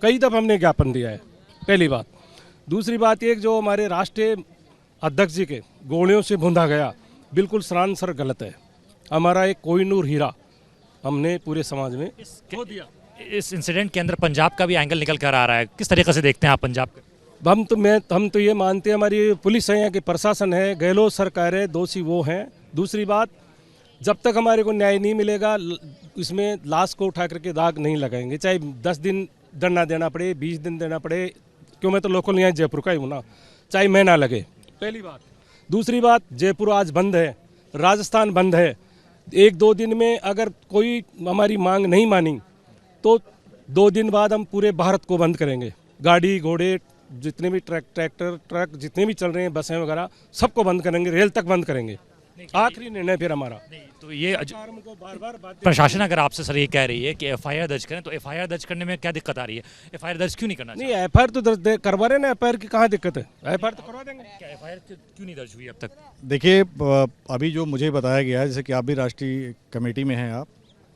कई दफ़ा हमने ज्ञापन दिया है, पहली बात। दूसरी बात ये कि जो हमारे राष्ट्रीय अध्यक्ष जी के गोलियों से भूंदा गया, बिल्कुल सरासर गलत है। हमारा एक कोहिनूर हीरा हमने पूरे समाज में खो दिया। इस इंसिडेंट के अंदर पंजाब का भी एंगल निकल कर आ रहा है, किस तरीके से देखते हैं आप पंजाब के? हम तो ये मानते हैं, हमारी पुलिस है कि प्रशासन है, गहलोत सरकार है, दोषी वो हैं। दूसरी बात, जब तक हमारे को न्याय नहीं मिलेगा इसमें लाश को उठा करके दाग नहीं लगाएंगे, चाहे 10 दिन धरना देना पड़े, 20 दिन देना पड़े, क्यों मैं तो लोकल यहाँ जयपुर का ही हूँ ना, चाहे महीना लगे, पहली बात। दूसरी बात, जयपुर आज बंद है, राजस्थान बंद है। 1-2 दिन में अगर कोई हमारी मांग नहीं मानी तो 2 दिन बाद हम पूरे भारत को बंद करेंगे। गाड़ी घोड़े जितने भी ट्रैक्टर ट्रक जितने भी चल रहे हैं, बसें वगैरह, सबको बंद करेंगे, रेल तक बंद करेंगे। आखिरी निर्णय फिर हमारा। तो ये प्रशासन अगर आपसे सर ये कह रही है कि एफआईआर दर्ज करें, तो एफआईआर दर्ज करने में क्या दिक्कत आ रही है? एफआईआर दर्ज क्यों नहीं करना? नहीं, एफआईआर तो करवा रहे ना, एफआईआर की कहाँ दिक्कत है? एफआईआर तो करवा देंगे। क्या एफआईआर क्यों नहीं दर्ज हुई अब तक? देखिए, अभी जो मुझे बताया गया है, जैसे कि आप भी राष्ट्रीय कमेटी में हैं, आप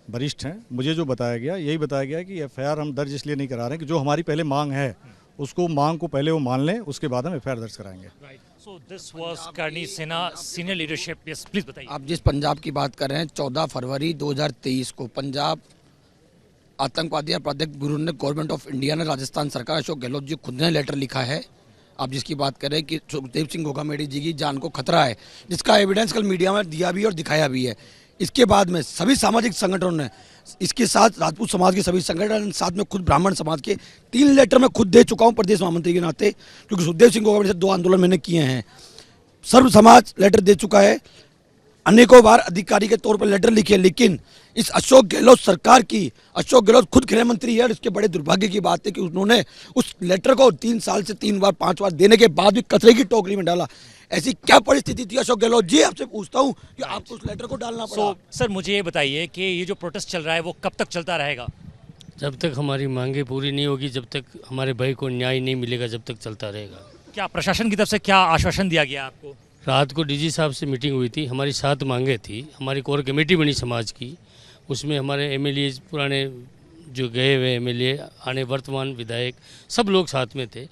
वरिष्ठ हैं, मुझे जो बताया गया यही बताया गया कि एफआईआर हम दर्ज इसलिए नहीं करा रहे कि जो हमारी पहले मांग है उसको मांग को पहले वो मान लें, उसके बाद हम एफआईआर दर्ज कराएंगे। So this was करनी सेना सीनियर लीडरशिप। यस प्लीज बताइए। आप जिस पंजाब की बात कर रहे हैं, 14 फरवरी 2023 को पंजाब आतंकवादी अपराधिक ब्यूरो ने गवर्नमेंट ऑफ इंडिया ने राजस्थान सरकार अशोक गहलोत जी खुद ने लेटर लिखा है। आप जिसकी बात कर रहे हैं कि सुखदेव सिंह घोगामेडी जी की जान को खतरा है, जिसका एविडेंस कल मीडिया में दिया भी और दिखाया भी है। इसके बाद में सभी सामाजिक संगठनों ने, इसके साथ राजपूत समाज के सभी संगठन, साथ में खुद ब्राह्मण समाज के 3 लेटर मैं खुद दे चुका हूं प्रदेश महामंत्री के नाते, क्योंकि सुखदेव सिंह घोगामेडी से 2 आंदोलन मैंने किए हैं। सर्व समाज लेटर दे चुका है, अनेकों बार अधिकारी के तौर पर लेटर लिखे, लेकिन इस अशोक गहलोत सरकार की, अशोक गहलोत खुद गृह मंत्री है और इसके बड़े दुर्भाग्य की बात है कि उन्होंने उस लेटर को 3 साल से 3 बार 5 बार देने के बाद भी कचरे की टोकरी में डाला। ऐसी क्या परिस्थिति थी अशोक गहलोत जी? आपसे पूछता हूं कि आपको उस लेटर को डालना पड़ा। सर मुझे ये बताइए कि ये जो प्रोटेस्ट चल रहा है वो कब तक चलता रहेगा? जब तक हमारी मांगे पूरी नहीं होगी, जब तक हमारे भाई को न्याय नहीं मिलेगा, जब तक चलता रहेगा। क्या प्रशासन की तरफ से क्या आश्वासन दिया गया आपको? रात को डीजी साहब से मीटिंग हुई थी, हमारी 7 मांगे थी, हमारी कोर कमेटी बनी समाज की, उसमें हमारे एमएलए पुराने जो गए हुए एमएलए, आने वर्तमान विधायक, सब लोग साथ में थे।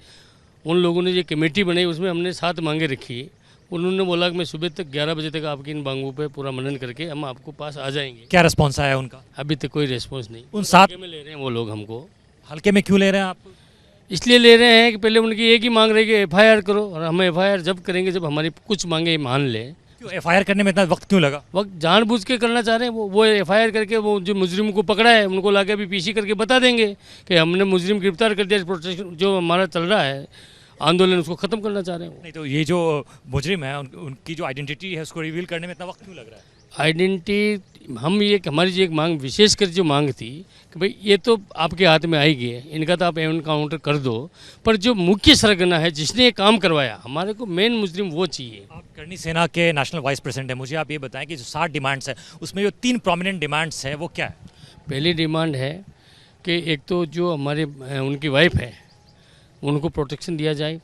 उन लोगों ने ये कमेटी बनाई, उसमें हमने 7 मांगे रखी। उन्होंने बोला कि मैं सुबह तक 11 बजे तक आपकी इन मांगों पे पूरा मनन करके हम आपको पास आ जाएंगे। क्या रिस्पॉन्स आया उनका? अभी तक कोई रिस्पॉन्स नहीं। उन 7 में ले रहे हैं वो लोग हमको। हल्के में क्यों ले रहे हैं आप? इसलिए ले रहे हैं कि पहले उनकी एक ही मांग रही कि एफआईआर करो, और हम एफआईआर जब करेंगे जब हमारी कुछ मांगे मान लें। क्यों एफआईआर करने में इतना वक्त क्यों लगा? वक्त जानबूझ के करना चाह रहे हैं वो एफआईआर करके वो जो मुजरिम को पकड़ा है उनको लाके अभी पीसी करके बता देंगे कि हमने मुजरिम गिरफ्तार कर दिया। प्रोटेक्शन जो हमारा चल रहा है आंदोलन, उसको ख़त्म करना चाह रहे हैं। नहीं तो ये जो मुजरिम है उनकी जो आइडेंटिटी है उसको रिवील करने में इतना वक्त क्यों लग रहा है? आइडेंटिटी हम ये हमारी जो एक मांग, विशेषकर जो मांग थी कि भाई ये तो आपके हाथ में आएगी, इनका तो आप एनकाउंटर कर दो, पर जो मुख्य सरगना है जिसने ये काम करवाया, हमारे को मेन मुजरिम वो चाहिए। आप करनी सेना के नेशनल वाइस प्रेसिडेंट हैं, मुझे आप ये बताएं कि जो 7 डिमांड्स है उसमें जो 3 प्रोमिनेंट डिमांड्स है वो क्या है? पहली डिमांड है कि एक तो जो हमारे उनकी वाइफ है उनको प्रोटेक्शन दिया जाए,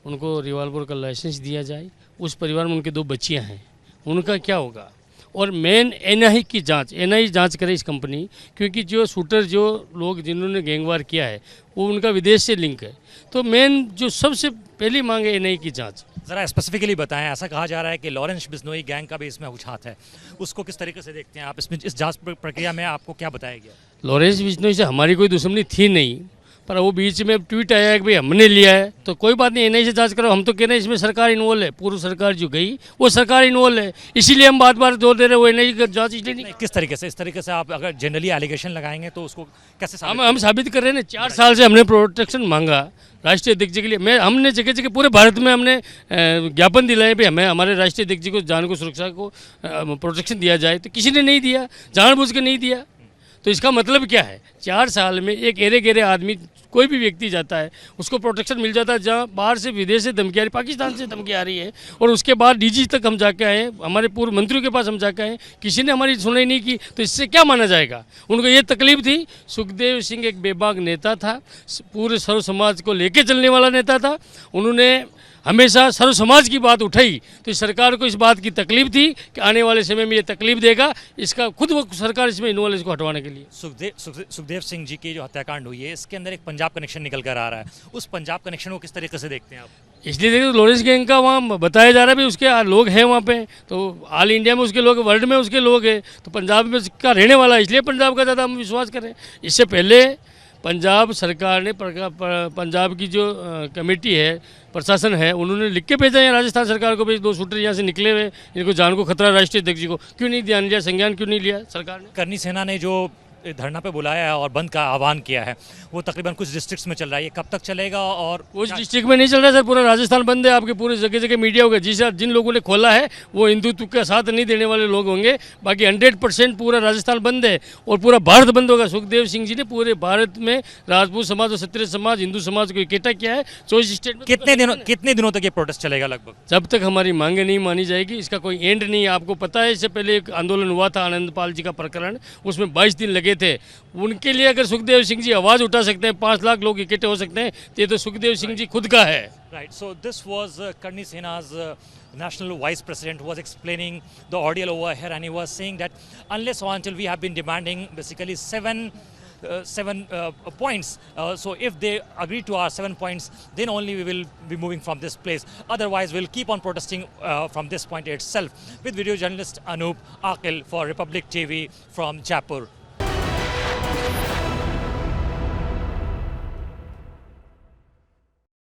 उनको रिवॉल्वर का लाइसेंस दिया जाए। उस परिवार में उनके 2 बच्चियां हैं, उनका क्या होगा? और मेन एनआई की जांच, एनआई जांच करे इस कंपनी, क्योंकि जो शूटर, जो लोग जिन्होंने गैंगवार किया है वो उनका विदेश से लिंक है। तो मेन जो सबसे पहली मांग है एनआई की जांच। ज़रा स्पेसिफिकली बताएं, ऐसा कहा जा रहा है कि लॉरेंस बिश्नोई गैंग का भी इसमें कुछ हाथ है, उसको किस तरीके से देखते हैं आप? इसमें इस जांच प्रक्रिया में आपको क्या बताया गया? लॉरेंस बिश्नोई से हमारी कोई दुश्मनी थी नहीं, पर वो बीच में ट्वीट आया है कि भाई हमने लिया है, तो कोई बात नहीं, एनआई से जांच करो। हम तो कह रहे हैं इसमें सरकार इन्वॉल्व है, पूर्व सरकार जो गई वो सरकार इन्वॉल्व है, इसीलिए हम बार जोर दे रहे हैं वो एनआई की जांच इसलिए नहीं। किस तरीके से? इस तरीके से आप अगर जनरली एलिगेशन लगाएंगे तो उसको कैसे हम साबित कर रहे हैं ना। 4 साल से हमने प्रोटेक्शन मांगा राष्ट्रीय अध्यक्ष जी के लिए। हमने जगह जगह पूरे भारत में हमने ज्ञापन दिलाए भी हमें हमारे राष्ट्रीय अध्यक्ष जी को जान को सुरक्षा को प्रोटेक्शन दिया जाए, तो किसी ने नहीं दिया, जानबूझ के नहीं दिया। तो इसका मतलब क्या है? 4 साल में एक एरे गेरे आदमी, कोई भी व्यक्ति जाता है उसको प्रोटेक्शन मिल जाता है, जहाँ बाहर से विदेश से धमकी आ रही, पाकिस्तान से धमकी आ रही है, और उसके बाद डीजी तक हम जाके आए, हमारे पूर्व मंत्रियों के पास हम जाके आए, किसी ने हमारी सुनाई नहीं की। तो इससे क्या माना जाएगा? उनको ये तकलीफ थी। सुखदेव सिंह एक बेबाक नेता था, पूरे सर्व समाज को लेके चलने वाला नेता था। उन्होंने हमेशा सर्व समाज की बात उठाई, तो इस सरकार को इस बात की तकलीफ थी कि आने वाले समय में ये तकलीफ देगा, इसका खुद वो सरकार इसमें इन्वॉल्व इसको हटवाने के लिए। सुखदेव सिंह जी की जो हत्याकांड हुई है, इसके अंदर एक पंजाब कनेक्शन निकल कर आ रहा है, उस पंजाब कनेक्शन को किस तरीके से देखते हैं आप? इसलिए देखिए लॉरेंस गैंग का वहाँ बताया जा रहा है भी उसके लोग हैं वहाँ पे, तो ऑल इंडिया में उसके लोग, वर्ल्ड में उसके लोग हैं, तो पंजाब में का रहने वाला है, इसलिए पंजाब का ज़्यादा हम विश्वास करें। इससे पहले पंजाब सरकार ने पंजाब की जो कमेटी है, प्रशासन है, उन्होंने लिख के भेजा है राजस्थान सरकार को भी 2 शूटर यहाँ से निकले हुए, इनको जान को खतरा, राष्ट्रीय अध्यक्ष जी को क्यों नहीं ध्यान लिया, संज्ञान क्यों नहीं लिया सरकार ने? करनी सेना ने जो धरना पे बुलाया है और बंद का आह्वान किया है, वो तकरीबन कुछ डिस्ट्रिक्ट्स में चल रहा है, ये कब तक चलेगा? और कुछ डिस्ट्रिक्ट में नहीं चल रहा है सर, पूरा राजस्थान बंद है, आपके पूरे जगह जगह मीडिया होगा, जिन लोगों ने खोला है वो हिंदुत्व का साथ नहीं देने वाले लोग होंगे, बाकी 100% पूरा राजस्थान बंद है और पूरा भारत बंद होगा। सुखदेव सिंह जी ने पूरे भारत में राजपूत समाज और क्षत्रिय समाज, हिंदू समाज को इकट्ठा किया है 24 स्टेट में। कितने दिनों तक ये प्रोटेस्ट चलेगा लगभग? जब तक हमारी मांगे नहीं मानी जाएगी, इसका कोई एंड नहीं है। आपको पता है इससे पहले एक आंदोलन हुआ था आनंदपाल जी का प्रकरण, उसमें 22 दिन लगे थे। उनके लिए अगर सुखदेव सिंह जी आवाज़ उठा सकते हैं, 5 लाख लोग इकट्ठे हो सकते हैं, तो ये तो सुखदेव सिंह जी खुद का है। Right. So this was Karni Sena's national vice president who was explaining the ordeal over here, and he was saying that unless or until we have been demanding basically seven points. So if they agree to our 7 points, then only we will be moving from this place. Otherwise, we'll keep on protesting from this point itself. With video journalist Anup Akil for Republic TV from Jaipur.